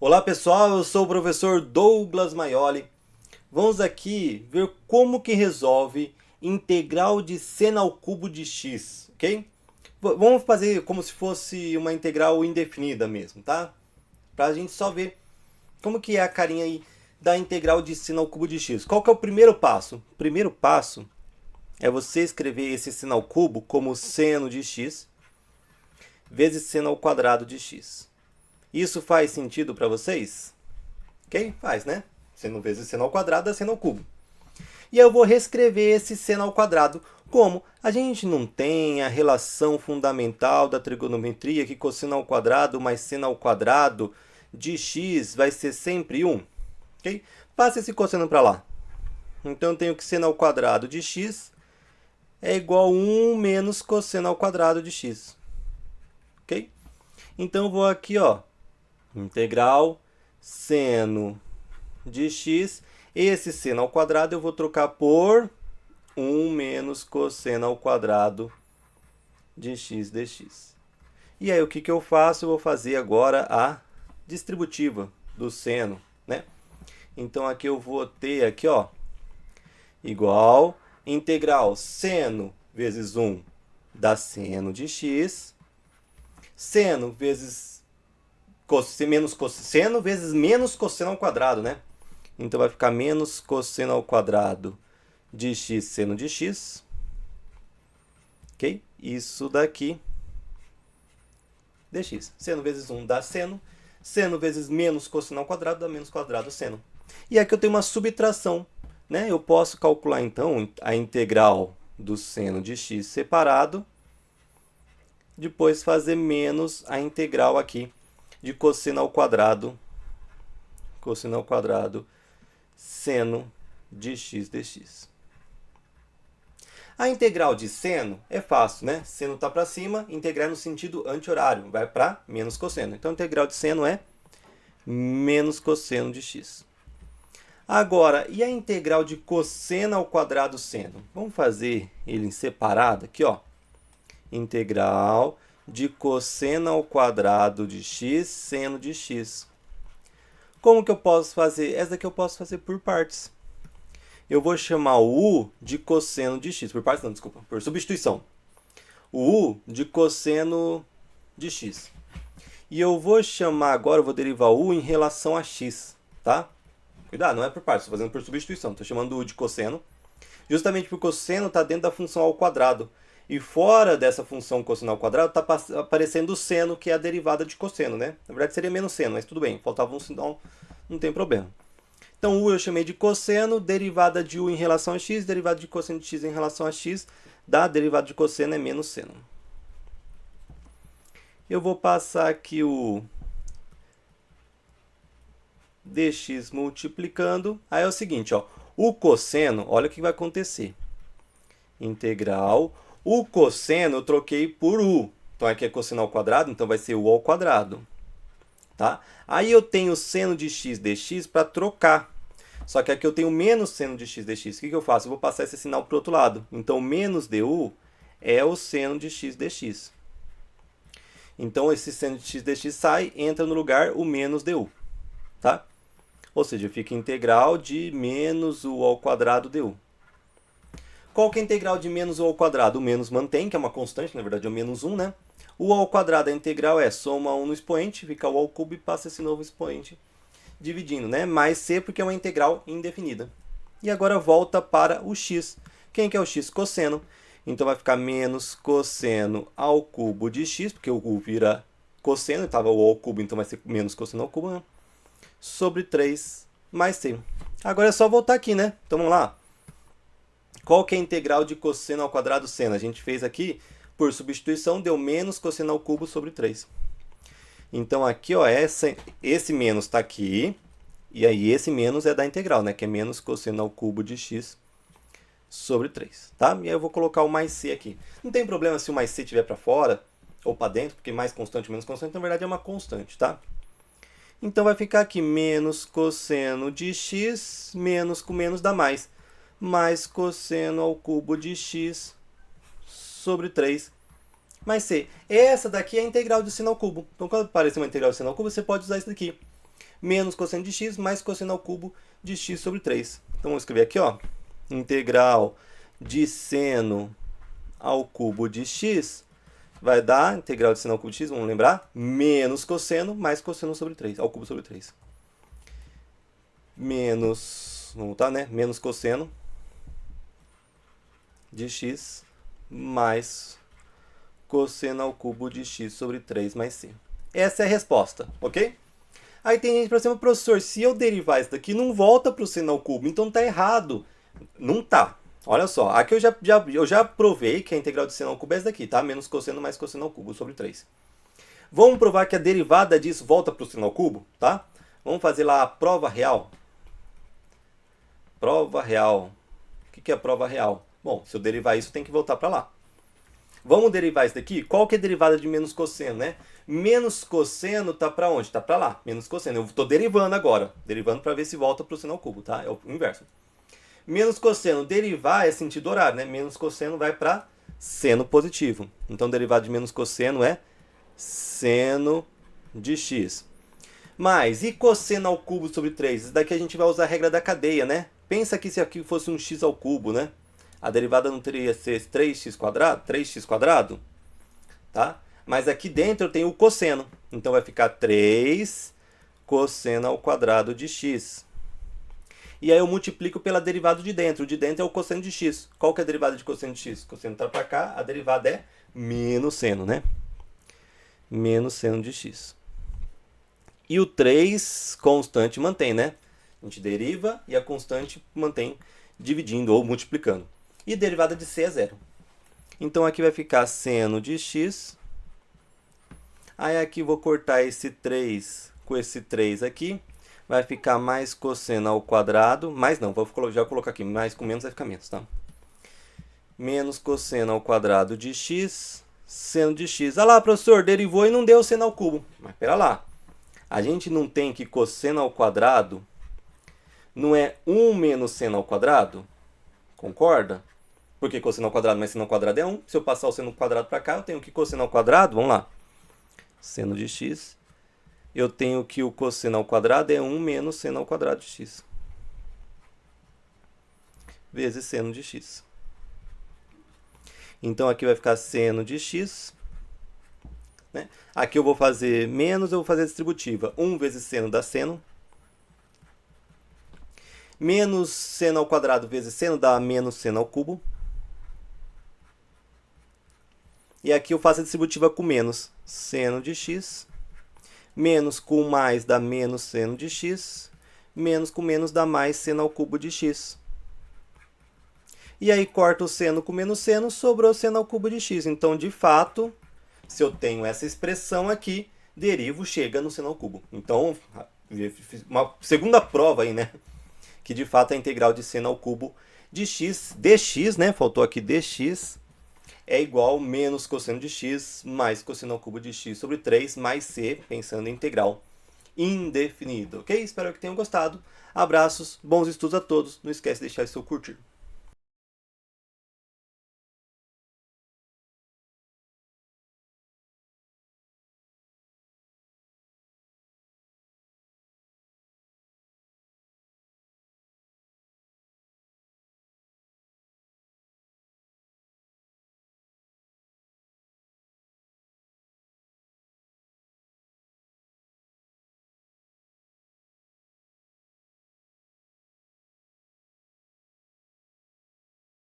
Olá pessoal, eu sou o professor Douglas Maioli. Vamos aqui ver como que resolve integral de seno ao cubo de x, ok? Vamos fazer como se fosse uma integral indefinida mesmo, tá? Para a gente só ver como que é a carinha aí da integral de seno ao cubo de x. Qual que é o primeiro passo? O primeiro passo é você escrever esse seno ao cubo como seno de x vezes seno ao quadrado de x. Isso faz sentido para vocês? Ok? Faz, né? Seno vezes seno ao quadrado dá seno ao cubo. E eu vou reescrever esse seno ao quadrado como a gente não tem a relação fundamental da trigonometria que cosseno ao quadrado mais seno ao quadrado de x vai ser sempre 1. Ok? Passa esse cosseno para lá. Então eu tenho que seno ao quadrado de x é igual a 1 menos cosseno ao quadrado de x. Ok? Então eu vou aqui, ó, integral seno de x. Esse seno ao quadrado eu vou trocar por 1 menos cosseno ao quadrado de x dx. E aí o que eu faço? Eu vou fazer agora a distributiva do seno, né? Então aqui eu vou ter aqui, ó, igual integral seno vezes 1 dá seno de x, seno vezes menos cosseno vezes menos cosseno ao quadrado, né? Então vai ficar menos cosseno ao quadrado de x seno de x. Ok? Isso daqui dx. Seno vezes 1 dá seno. Seno vezes menos cosseno ao quadrado dá menos quadrado seno. E aqui eu tenho uma subtração, né? Eu posso calcular, então, a integral do seno de x separado. Depois fazer menos a integral aqui de cosseno ao quadrado seno de x dx. A integral de seno é fácil, né? Seno está para cima, integrar no sentido anti-horário, vai para menos cosseno. Então, a integral de seno é menos cosseno de x. Agora, e a integral de cosseno ao quadrado seno? Vamos fazer ele em separado aqui, ó. Integral de cosseno ao quadrado de x seno de x. Como que eu posso fazer? Essa daqui eu posso fazer por partes. Eu vou chamar o u de cosseno de x. Por partes não, desculpa. Por substituição. O u de cosseno de x. E eu vou chamar agora, eu vou derivar o u em relação a x, tá? Cuidado, não é por partes, estou fazendo por substituição. Estou chamando o u de cosseno. Justamente porque o cosseno está dentro da função ao quadrado. E fora dessa função cosseno ao quadrado está aparecendo o seno, que é a derivada de cosseno, né? Na verdade seria menos seno, mas tudo bem. Faltava um sinal, não tem problema. Então, u eu chamei de cosseno, derivada de u em relação a x, derivada de cosseno de x em relação a x, da derivada de cosseno é menos seno. Eu vou passar aqui o dx multiplicando. Aí é o seguinte, ó, o cosseno, olha o que vai acontecer. Integral, o cosseno eu troquei por u. Então, aqui é cosseno ao quadrado, então vai ser u ao quadrado. Tá? Aí eu tenho seno de x dx para trocar. Só que aqui eu tenho menos seno de x dx. O que eu faço? Eu vou passar esse sinal para o outro lado. Então, menos du é o seno de x dx. Então, esse seno de x dx sai, entra no lugar o menos du. Tá? Ou seja, fica integral de menos u ao quadrado du. Qual que é a integral de menos u ao quadrado? O menos mantém, que é uma constante, na verdade é o menos 1, né? U ao quadrado, a integral é soma 1 no expoente, fica u ao cubo e passa esse novo expoente dividindo, né? Mais c, porque é uma integral indefinida. E agora volta para o x. Quem que é o x? Cosseno. Então vai ficar menos cosseno ao cubo de x, porque o u vira cosseno, estava o ao cubo, então vai ser menos cosseno ao cubo, né? Sobre 3 mais c. Agora é só voltar aqui, né? Então vamos lá. Qual que é a integral de cosseno ao quadrado seno? A gente fez aqui, por substituição, deu menos cosseno ao cubo sobre 3. Então, aqui, ó, esse menos está aqui, e aí esse menos é da integral, né? Que é menos cosseno ao cubo de x sobre 3, tá? E aí eu vou colocar o mais c aqui. Não tem problema se o mais c estiver para fora ou para dentro, porque mais constante ou menos constante, na verdade é uma constante, tá? Então, vai ficar aqui menos cosseno de x, menos com menos dá mais. Mais cosseno ao cubo de x sobre 3 mais c. Essa daqui é a integral de seno ao cubo. Então, quando aparecer uma integral de seno ao cubo, você pode usar isso daqui. menos cosseno de x mais cosseno ao cubo de x sobre 3. Então, vamos escrever aqui, ó, integral de seno ao cubo de x vai dar, integral de seno ao cubo de x, vamos lembrar, menos cosseno mais cosseno sobre 3, ao cubo sobre 3. Menos, vamos voltar, né? Menos cosseno de x mais cosseno ao cubo de x sobre 3 mais c. Essa é a resposta, ok? Aí tem gente para cima, professor, se eu derivar isso daqui, não volta para o seno ao cubo, então tá errado. Não tá. Olha só, aqui eu já provei que a integral de seno ao cubo é essa daqui, tá? Menos cosseno mais cosseno ao cubo sobre 3. Vamos provar que a derivada disso volta para o seno ao cubo, tá? Vamos fazer lá a prova real. Prova real. O que é a prova real? Bom, se eu derivar isso, tem que voltar para lá. Vamos derivar isso daqui? Qual que é a derivada de menos cosseno, né? Menos cosseno tá para onde? Tá para lá. Menos cosseno. Eu estou derivando agora. Derivando para ver se volta para o seno ao cubo, tá? É o inverso. Menos cosseno, derivar é sentido horário, né? Menos cosseno vai para seno positivo. Então, derivada de menos cosseno é seno de x. Mas, e cosseno ao cubo sobre 3? Isso daqui a gente vai usar a regra da cadeia, né? Pensa que se aqui fosse um x ao cubo, né? A derivada não teria ser 3x quadrado? 3x quadrado? Tá? Mas aqui dentro eu tenho o cosseno. Então, vai ficar 3 cosseno ao quadrado de x. E aí eu multiplico pela derivada de dentro. O de dentro é o cosseno de x. Qual que é a derivada de cosseno de x? O cosseno está para cá, a derivada é menos seno, né? Menos seno de x. E o 3 constante mantém, né? A gente deriva e a constante mantém dividindo ou multiplicando. E derivada de c é zero. Então aqui vai ficar seno de x. Aí aqui vou cortar esse 3 com esse 3 aqui. Vai ficar mais cosseno ao quadrado. Mais não, vou já colocar aqui. Mais com menos vai ficar menos, tá? Menos cosseno ao quadrado de x. Seno de x. Ah lá, professor, derivou e não deu seno ao cubo. Mas pera lá. A gente não tem que cosseno ao quadrado não é 1 menos seno ao quadrado? Concorda? Porque cosseno ao quadrado mais seno ao quadrado é 1. Se eu passar o seno ao quadrado para cá, eu tenho que cosseno ao quadrado. Vamos lá. Seno de x. Eu tenho que o cosseno ao quadrado é 1 menos seno ao quadrado de x. Vezes seno de x. Então, aqui vai ficar seno de x. Né? Aqui eu vou fazer menos, eu vou fazer a distributiva. 1 vezes seno dá seno. Menos seno ao quadrado vezes seno dá menos seno ao cubo. E aqui eu faço a distributiva com menos seno de x. Menos com mais dá menos seno de x. Menos com menos dá mais seno ao cubo de x. E aí corta o seno com menos seno, sobrou seno ao cubo de x. Então, de fato, se eu tenho essa expressão aqui, derivo chega no seno ao cubo. Então, uma segunda prova aí, né? Que de fato a integral de seno ao cubo de x, dx, né? Faltou aqui dx, é igual menos cosseno de x mais cosseno ao cubo de x sobre 3 mais c, pensando em integral indefinida, ok? Espero que tenham gostado. Abraços, bons estudos a todos. Não esquece de deixar seu curtir.